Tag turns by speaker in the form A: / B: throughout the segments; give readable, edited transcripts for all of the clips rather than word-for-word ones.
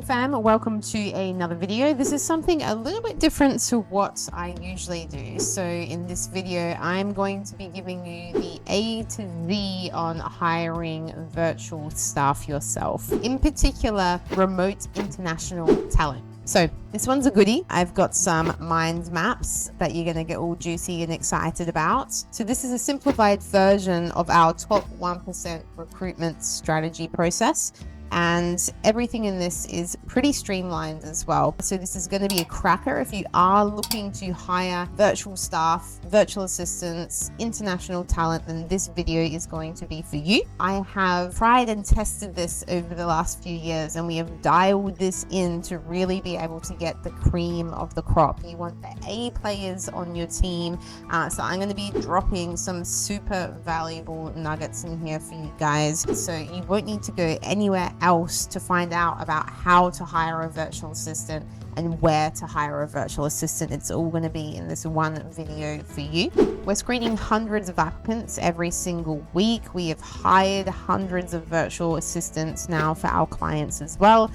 A: Hey fam, welcome to another video. This is something a little bit different to what I usually do. So in this video, I'm going to be giving you the A to Z on hiring virtual staff yourself. In particular, remote international talent. So this one's a goodie. I've got some mind maps that you're going to get all juicy and excited about. So this is a simplified version of our top 1% recruitment strategy process. And everything in this is pretty streamlined as well. So this is going to be a cracker if you are looking to hire virtual staff, virtual assistants, international talent, then this video is going to be for you. I have tried and tested this over the last few years, and we have dialed this in to really be able to get the cream of the crop. You want the A players on your team. So I'm going to be dropping some super valuable nuggets in here for you guys. So you won't need to go anywhere else to find out about how to hire a virtual assistant and where to hire a virtual assistant. It's all going to be in this one video for you. We're screening hundreds of applicants every single week. We have hired hundreds of virtual assistants now for our clients as well.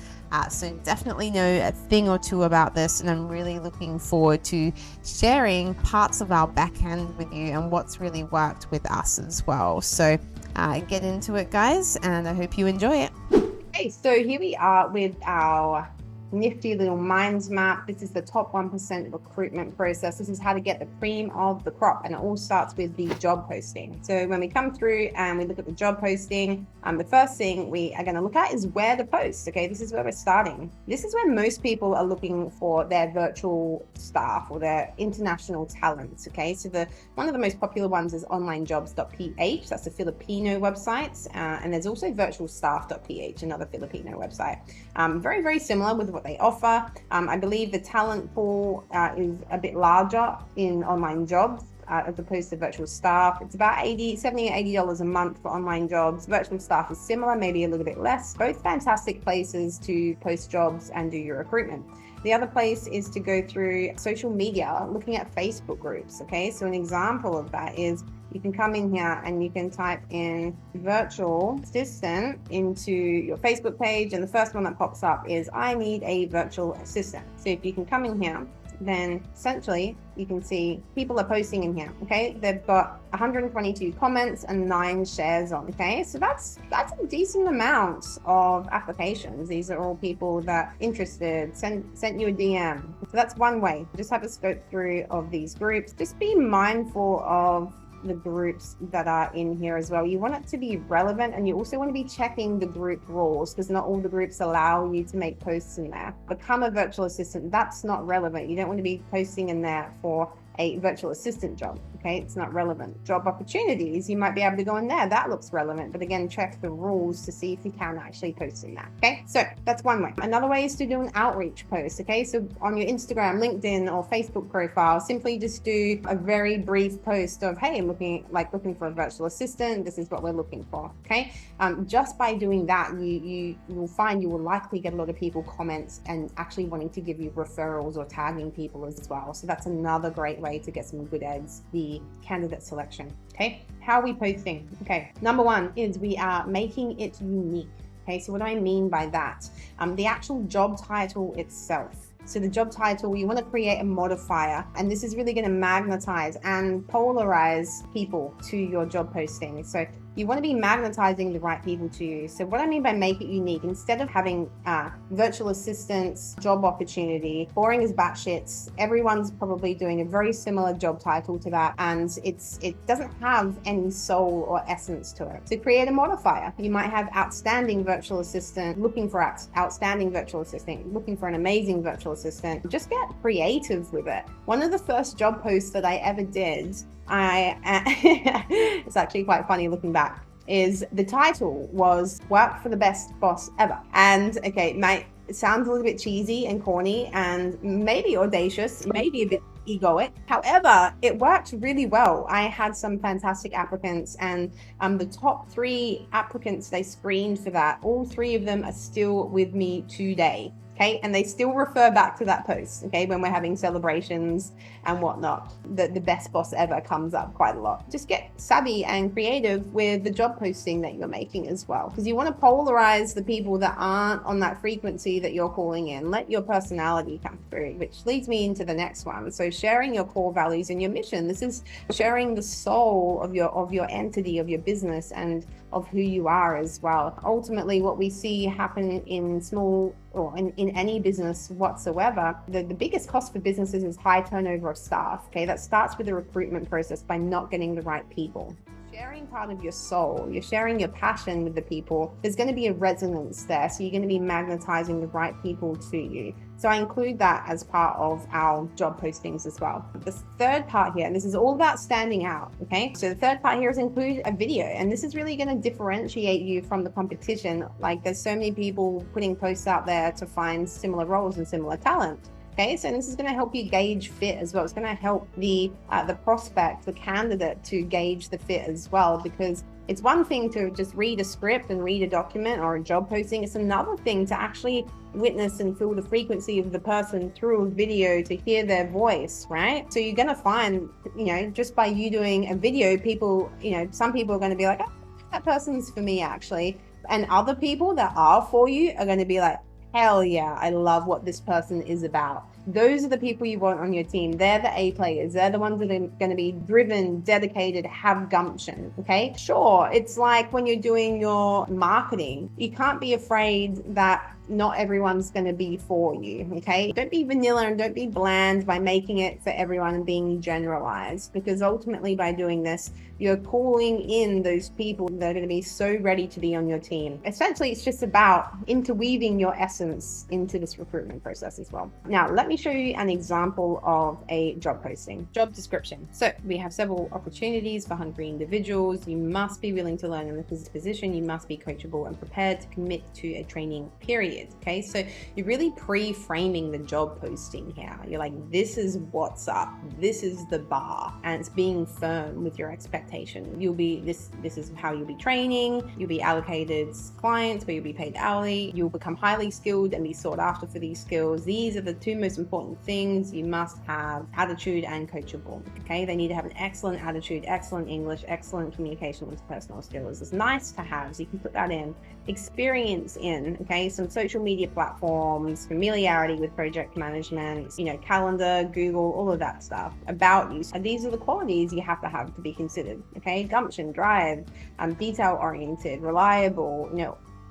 A: So definitely know a thing or two about this, and I'm really looking forward to sharing parts of our back end with you and what's really worked with us as well. So get into it, guys, and I hope you enjoy it.
B: Okay, so here we are with our nifty little minds map. This is the top 1% recruitment process. This is how to get the cream of the crop, and it all starts with the job posting. So when we come through and we look at the job posting, the first thing we are going to look at is where to post. Okay, this is where we're starting. This is where most people are looking for their virtual staff or their international talents. Okay, so one of the most popular ones is onlinejob.ph. That's a Filipino website, and there's also virtualstaff.ph, another Filipino website. Very, very similar with what they offer. I believe the talent pool is a bit larger in online jobs as opposed to virtual staff. It's about $70 or $80 a month for online jobs. Virtual staff is similar, maybe a little bit less. Both fantastic places to post jobs and do your recruitment. The other place is to go through social media, looking at Facebook groups. Okay, so an example of that is you can come in here and you can type in virtual assistant into your Facebook page, and the first one that pops up is I need a virtual assistant. So if you can come in here, then essentially you can see people are posting in here. Okay, they've got 122 comments and 9 shares on. Okay, so that's a decent amount of applications. These are all people that are interested, sent you a DM. So that's one way. Just have a scope through of these groups. Just be mindful of the groups that are in here as well. You want it to be relevant, and you also want to be checking the group rules, because not all the groups allow you to make posts in there. Become a virtual assistant, that's not relevant. You don't want to be posting in there for a virtual assistant job. Okay, it's not relevant. Job opportunities, you might be able to go in there. That looks relevant, but again, check the rules to see if you can actually post in that. Okay, so that's one way. Another way is to do an outreach post. Okay, so on your Instagram, LinkedIn, or Facebook profile, simply just do a very brief post of, hey, looking for a virtual assistant. This is what we're looking for. Okay, just by doing that, you will find you will likely get a lot of people comments and actually wanting to give you referrals or tagging people as well. So that's another great way to get some good ads, the candidate selection. Okay, how are we posting? Okay, number one is we are making it unique. Okay, so what do I mean by that? The actual job title itself. So the job title, you want to create a modifier, and this is really going to magnetize and polarize people to your job posting. So you want to be magnetizing the right people to you. So what I mean by make it unique, instead of having virtual assistants, job opportunity, boring as batshits, everyone's probably doing a very similar job title to that, and it doesn't have any soul or essence to it. So create a modifier. You might have outstanding virtual assistant, looking for outstanding virtual assistant, looking for an amazing virtual assistant. Just get creative with it. One of the first job posts that I ever did, it's actually quite funny looking back, is the title was Work for the Best Boss Ever. And okay, it sounds a little bit cheesy and corny and maybe audacious, maybe a bit egoic. However, it worked really well. I had some fantastic applicants, and the top 3 applicants they screened for that, all 3 of them are still with me today. okay? And they still refer back to that post, okay? When we're having celebrations and whatnot, the best boss ever comes up quite a lot. Just get savvy and creative with the job posting that you're making as well, because you want to polarize the people that aren't on that frequency that you're calling in. Let your personality come through, which leads me into the next one. So sharing your core values and your mission. This is sharing the soul of your entity, of your business, and of who you are as well. Ultimately, what we see happen in small or in any business whatsoever, the biggest cost for businesses is high turnover of staff. Okay, that starts with the recruitment process by not getting the right people. Sharing part of your soul, you're sharing your passion with the people, there's going to be a resonance there. So you're going to be magnetizing the right people to you. So I include that as part of our job postings as well. The third part here, and this is all about standing out, okay? So the third part here is include a video, and this is really going to differentiate you from the competition. Like, there's so many people putting posts out there to find similar roles and similar talent. Okay, so this is going to help you gauge fit as well. It's going to help the prospect, the candidate, to gauge the fit as well, because it's one thing to just read a script and read a document or a job posting. It's another thing to actually witness and feel the frequency of the person through a video, to hear their voice, right? So you're going to find, just by you doing a video, people, some people are going to be like, oh, that person's for me actually. And other people that are for you are going to be like, hell yeah, I love what this person is about. Those are the people you want on your team. They're the A players. They're the ones that are going to be driven, dedicated, have gumption, okay? Sure, it's like when you're doing your marketing, you can't be afraid that not everyone's going to be for you, okay? Don't be vanilla and don't be bland by making it for everyone and being generalized, because ultimately by doing this, you're calling in those people that are going to be so ready to be on your team. Essentially, it's just about interweaving your essence into this recruitment process as well. Now, let me show you an example of a job posting. Job description. So we have several opportunities for hungry individuals. You must be willing to learn in this position. You must be coachable and prepared to commit to a training period. Okay, so you're really pre-framing the job posting here. You're like, this is what's up. This is the bar, and it's being firm with your expectations. You'll be this is how you'll be training. You'll be allocated clients where you'll be paid hourly. You'll become highly skilled and be sought after for these skills. These are the two most important things. You must have attitude and coachable. Okay, they need to have an excellent attitude, excellent English, excellent communication with personal skills. It's nice to have, so you can put that in. Experience in, okay, some social media platforms, familiarity with project management, calendar, Google, all of that stuff about you. And these are the qualities you have to be considered. Okay, gumption, drive, detail oriented, reliable,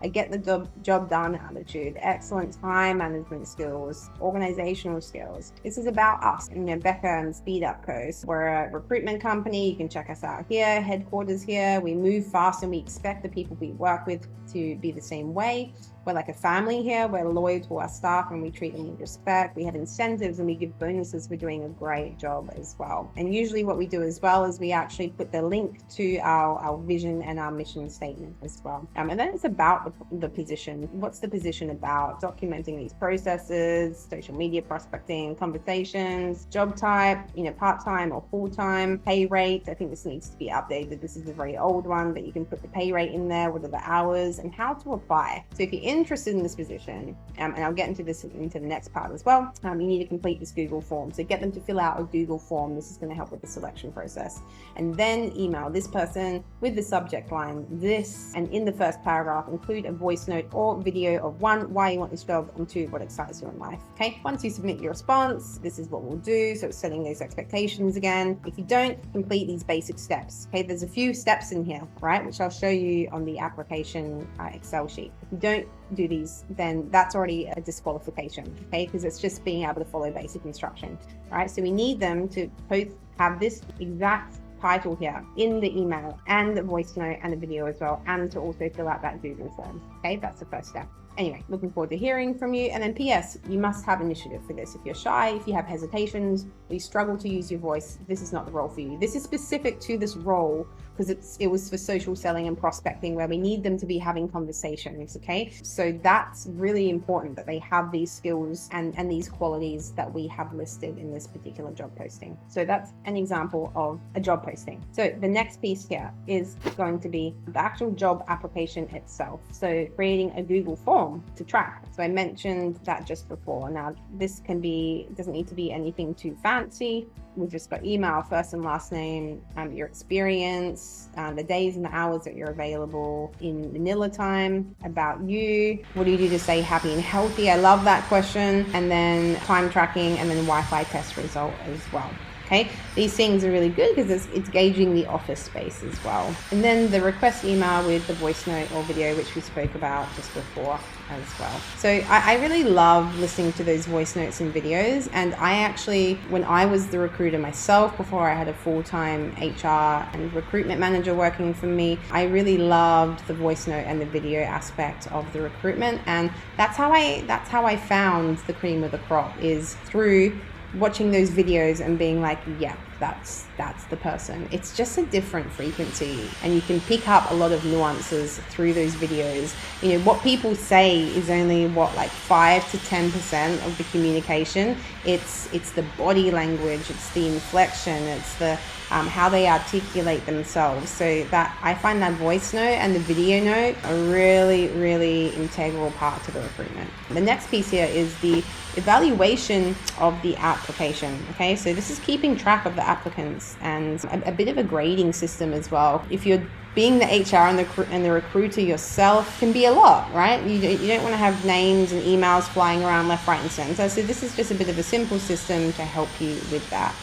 B: I get the job done attitude, excellent time management skills, organizational skills. This is about us, Becca and Speed Up Co. We're a recruitment company. You can check us out here, headquarters here. We move fast and we expect the people we work with to be the same way. We're like a family here. We're loyal to our staff and we treat them with respect. We have incentives and we give bonuses for doing a great job as well. And usually what we do as well is we actually put the link to our vision and our mission statement as well. And then it's about the position. What's the position about? Documenting these processes, social media prospecting, conversations, job type, part-time or full-time, pay rate. I think this needs to be updated. This is a very old one, but you can put the pay rate in there. What are the hours and how to apply? So if you're interested in this position, and I'll get into the next part as well, you need to complete this Google form. So get them to fill out a Google form. This is going to help with the selection process. And then email this person with the subject line this, and in the first paragraph include a voice note or video of 1, why you want this job, and 2, what excites you in life. Okay, once you submit your response, this is what we'll do. So it's setting those expectations again. If you don't complete these basic steps, okay, there's a few steps in here, right, which I'll show you on the application Excel sheet. If you don't do these, then that's already a disqualification, okay, because it's just being able to follow basic instruction, right? So we need them to both have this exact title here in the email and the voice note and the video as well, and to also fill out that Google form. Okay, that's the first step. Anyway, looking forward to hearing from you. And then PS, you must have initiative for this. If you're shy, if you have hesitations, or you struggle to use your voice, this is not the role for you. This is specific to this role because it was for social selling and prospecting, where we need them to be having conversations. Okay, so that's really important that they have these skills and these qualities that we have listed in this particular job posting. So that's an example of a job posting. So the next piece here is going to be the actual job application itself. So creating a Google form to track. So I mentioned that just before. Now this doesn't need to be anything too fancy. We've just got email, first and last name, your experience, the days and the hours that you're available in Manila time, about you, what do you do to stay happy and healthy? I love that question. And then time tracking, and then Wi-Fi test result as well. Okay, these things are really good because it's gauging the office space as well. And then the request email with the voice note or video, which we spoke about just before as well. So I really love listening to those voice notes and videos. And I actually, when I was the recruiter myself, before I had a full-time HR and recruitment manager working for me, I really loved the voice note and the video aspect of the recruitment. And that's how I found the cream of the crop, is through watching those videos and being like, yeah, that's the person. It's just a different frequency, and you can pick up a lot of nuances through those videos. You know, what people say is only like 5 to 10% of the communication. It's the body language, it's the inflection, it's the how they articulate themselves. So that I find that voice note and the video note a really, really integral part to the recruitment. The next piece here is the evaluation of the application. Okay, so this is keeping track of the applicants and a bit of a grading system as well. If you're being the HR and the recruiter yourself, can be a lot, right? You don't want to have names and emails flying around left, right, and center. So this is just a bit of a simple system to help you with that,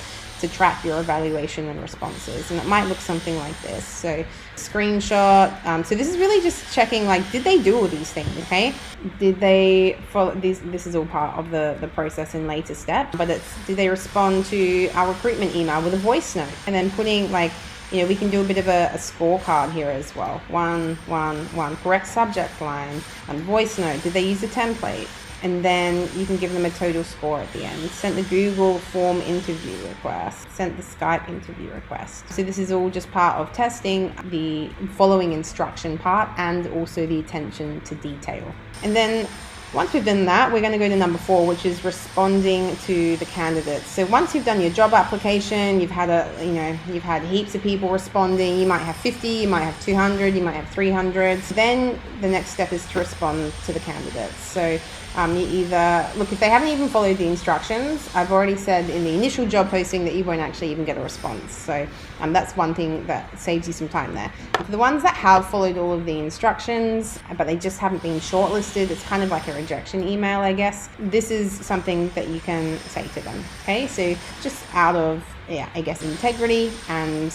B: to track your evaluation and responses. And it might look something like this. So screenshot. So this is really just checking, like, did they do all these things? Okay, did they follow these? This is all part of the process in later steps, but did they respond to our recruitment email with a voice note? And then putting, like, you know, we can do a bit of a scorecard here as well. 1, 1, 1, correct subject line, and voice note. Did they use a template? And then you can give them a total score at the end. Sent the Google form interview request, sent the Skype interview request. So this is all just part of testing the following instruction part, and also the attention to detail. And then once we've done that, we're going to go to number 4, which is responding to the candidates. So once you've done your job application, you've had heaps of people responding. You might have 50, you might have 200, you might have 300. Then the next step is to respond to the candidates. So you either, look, if they haven't even followed the instructions, I've already said in the initial job posting that you won't actually even get a response. So that's one thing that saves you some time there. For the ones that have followed all of the instructions, but they just haven't been shortlisted, it's kind of like a rejection email, I guess. This is something that you can say to them. Okay, so just out of, I guess, integrity, and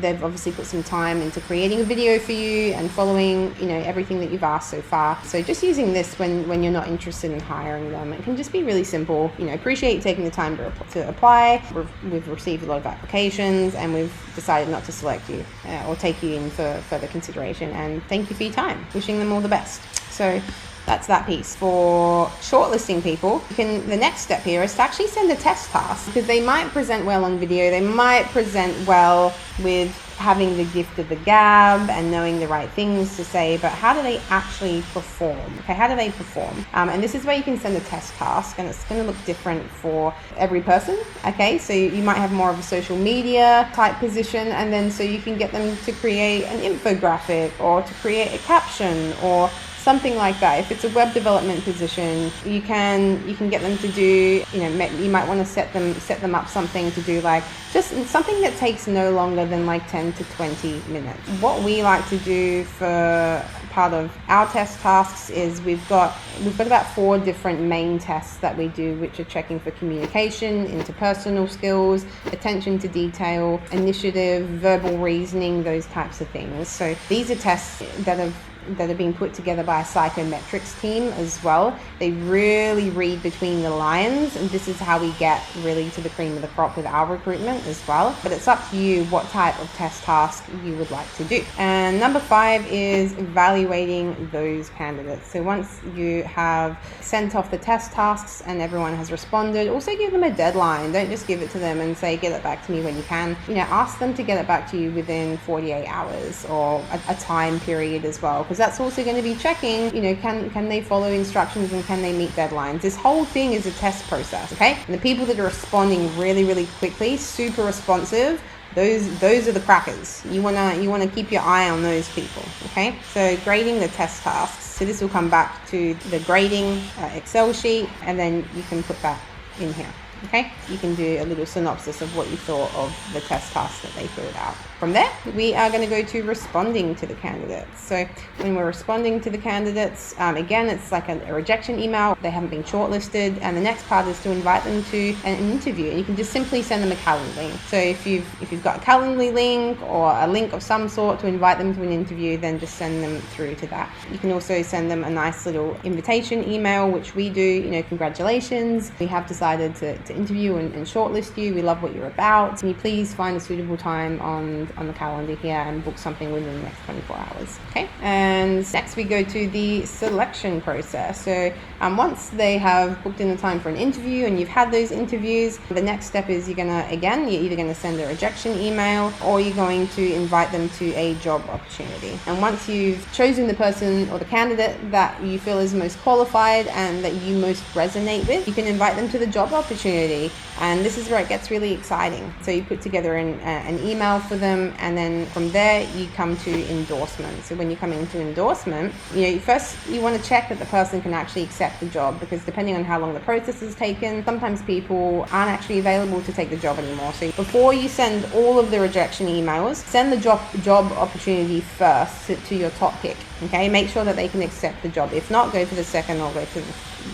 B: they've obviously put some time into creating a video for you and following everything that you've asked so far. So just using this when you're not interested in hiring them, it can just be really simple. Appreciate you taking the time to apply. We've received a lot of applications, and we've decided not to select you or take you in for further consideration, and thank you for your time. Wishing them all the best. So that's that piece. For shortlisting people, the next step here is to actually send a test task, because they might present well on video, they might present well with having the gift of the gab and knowing the right things to say, but how do they actually perform? Okay, how do they perform? And this is where you can send a test task, and it's going to look different for every person. Okay, so you might have more of a social media type position, and then so you can get them to create an infographic or to create a caption or something like that. If it's a web development position, you can get them to do, you might want to set them up something to do, like just something that takes no longer than like 10 to 20 minutes. What we like to do for part of our test tasks is we've got about 4 different main tests that we do, which are checking for communication, interpersonal skills, attention to detail, initiative, verbal reasoning, those types of things. So these are tests that have that are being put together by a psychometrics team as well. They really read between the lines, and this is how we get really to the cream of the crop with our recruitment as well. But it's up to you what type of test task you would like to do. And number 5 is evaluating those candidates. So once you have sent off the test tasks and everyone has responded, also give them a deadline. Don't just give it to them and say, get it back to me when you can. Ask them to get it back to you within 48 hours or a time period as well, because that's also going to be checking, can they follow instructions and can they meet deadlines. This whole thing is a test process, okay? And the people that are responding really, really quickly, super responsive, those are the crackers. You wanna keep your eye on those people, okay? So grading the test tasks. So this will come back to the grading Excel sheet, and then you can put that in here. Okay, you can do a little synopsis of what you thought of the test task that they filled out. From there, we are going to go to responding to the candidates. So when we're responding to the candidates, again, it's like a rejection email. They haven't been shortlisted, and the next part is to invite them to an interview. And you can just simply send them a Calendly link. So if you've got a Calendly link or a link of some sort to invite them to an interview, then just send them through to that. You can also send them a nice little invitation email, which we do. Congratulations, we have decided to interview and shortlist you. We love what you're about. Can you please find a suitable time on the calendar here and book something within the next 24 hours. Okay, and next we go to the selection process. So once they have booked in the time for an interview and you've had those interviews, the next step is you're either going to send a rejection email or you're going to invite them to a job opportunity. And once you've chosen the person or the candidate that you feel is most qualified and that you most resonate with, you can invite them to the job opportunity. And this is where it gets really exciting. So you put together an email for them, and then from there you come to endorsement. So when you come into endorsement, first you want to check that the person can actually accept the job, because depending on how long the process has taken, sometimes people aren't actually available to take the job anymore. So before you send all of the rejection emails, send the job opportunity first to your top pick. Okay, make sure that they can accept the job. If not, go for the second or go for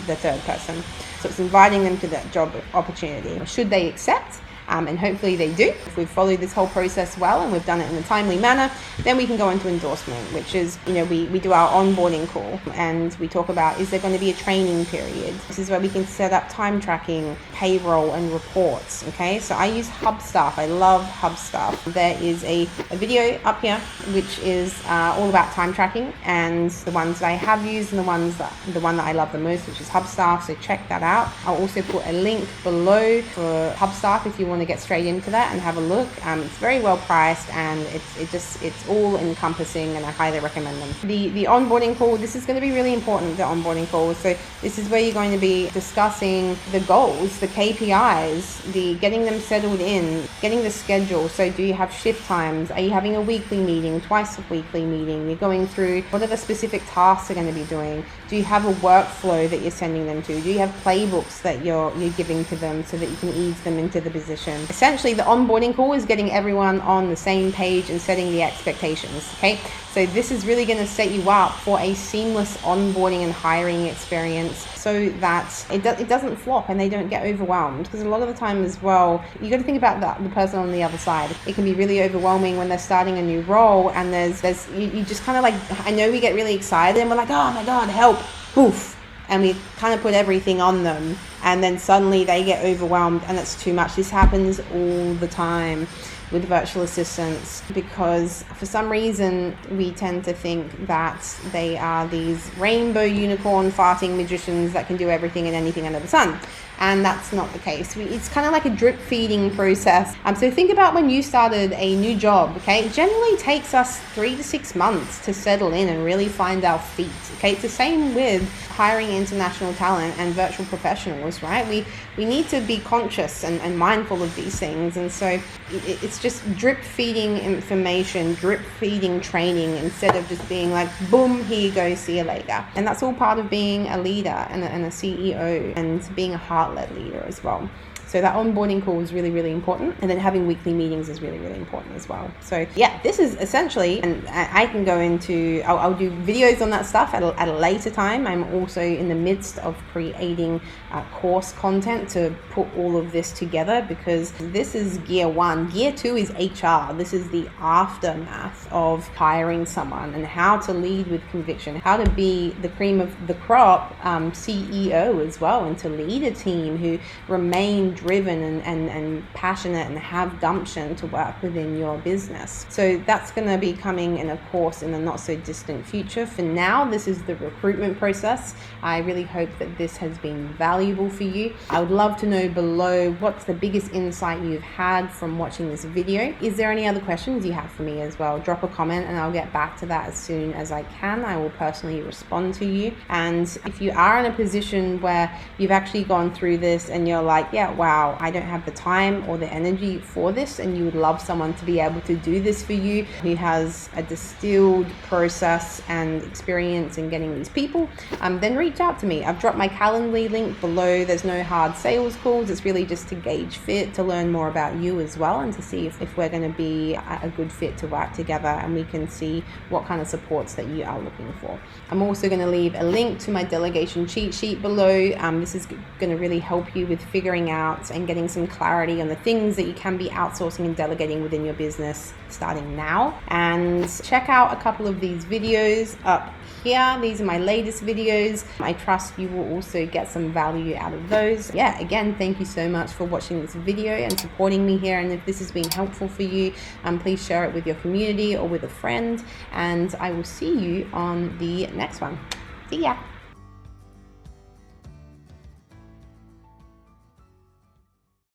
B: the third person. So it's inviting them to that job opportunity. Should they accept? And hopefully they do. If we've followed this whole process well and we've done it in a timely manner, then we can go into endorsement, which is, we do our onboarding call and we talk about, is there going to be a training period? This is where we can set up time tracking, payroll and reports. Okay, so I use Hubstaff. I love Hubstaff. There is a video up here which is all about time tracking, and the ones that I have used and the one that I love the most, which is Hubstaff. So check that out. I'll also put a link below for Hubstaff if you want to get straight into that and have a look. It's very well priced, and it's all encompassing, and I highly recommend them. The onboarding call, this is going to be really important, the onboarding call. So this is where you're going to be discussing the goals, the KPIs, the getting them settled in, getting the schedule. So do you have shift times? Are you having a weekly meeting, twice a weekly meeting? You're going through what are the specific tasks they're going to be doing? Do you have a workflow that you're sending them to? Do you have playbooks that you're giving to them so that you can ease them into the position? Essentially, the onboarding call is getting everyone on the same page and setting the expectations. Okay, so this is really going to set you up for a seamless onboarding and hiring experience, so that it doesn't flop and they don't get overwhelmed. Because a lot of the time as well, you got to think about the person on the other side. It can be really overwhelming when they're starting a new role, and you just kind of like, I know we get really excited and we're like, oh my god, help, poof. And we kind of put everything on them, and then suddenly they get overwhelmed and it's too much. This happens all the time with virtual assistants, because for some reason we tend to think that they are these rainbow unicorn farting magicians that can do everything and anything under the sun. And that's not the case. It's kind of like a drip feeding process. So think about when you started a new job, okay? It generally takes us 3 to 6 months to settle in and really find our feet, okay? It's the same with hiring international talent and virtual professionals, right? We need to be conscious and mindful of these things. And so it's just drip feeding information, drip feeding training, instead of just being like, boom, here you go, see you later. And that's all part of being a leader and a CEO and being a heart-led leader as well. So that onboarding call is really, really important. And then having weekly meetings is really, really important as well. So yeah, this is essentially, and I can go into, I'll do videos on that stuff at a later time. I'm also in the midst of creating course content to put all of this together, because this is gear one. Gear two is HR. This is the aftermath of hiring someone, and how to lead with conviction, how to be the cream of the crop CEO as well, and to lead a team who remain driven and passionate and have gumption to work within your business. So that's going to be coming in a course in the not so distant future. For now, this is the recruitment process. I really hope that this has been valuable for you. I would love to know below what's the biggest insight you've had from watching this video. Is there any other questions you have for me as well? Drop a comment and I'll get back to that as soon as I can. I will personally respond to you. And if you are in a position where you've actually gone through this and you're like, yeah, wow, I don't have the time or the energy for this, and you would love someone to be able to do this for you, who has a distilled process and experience in getting these people, then reach out to me. I've dropped my Calendly link below. There's no hard sales calls. It's really just to gauge fit, to learn more about you as well, and to see if we're going to be a good fit to work together, and we can see what kind of supports that you are looking for. I'm also going to leave a link to my delegation cheat sheet below. This is going to really help you with figuring out and getting some clarity on the things that you can be outsourcing and delegating within your business starting now. And check out a couple of these videos up here. These are my latest videos. I trust you will also get some value out of those. Yeah, again, thank you so much for watching this video and supporting me here. And if this has been helpful for you, please share it with your community or with a friend. And I will see you on the next one. See ya.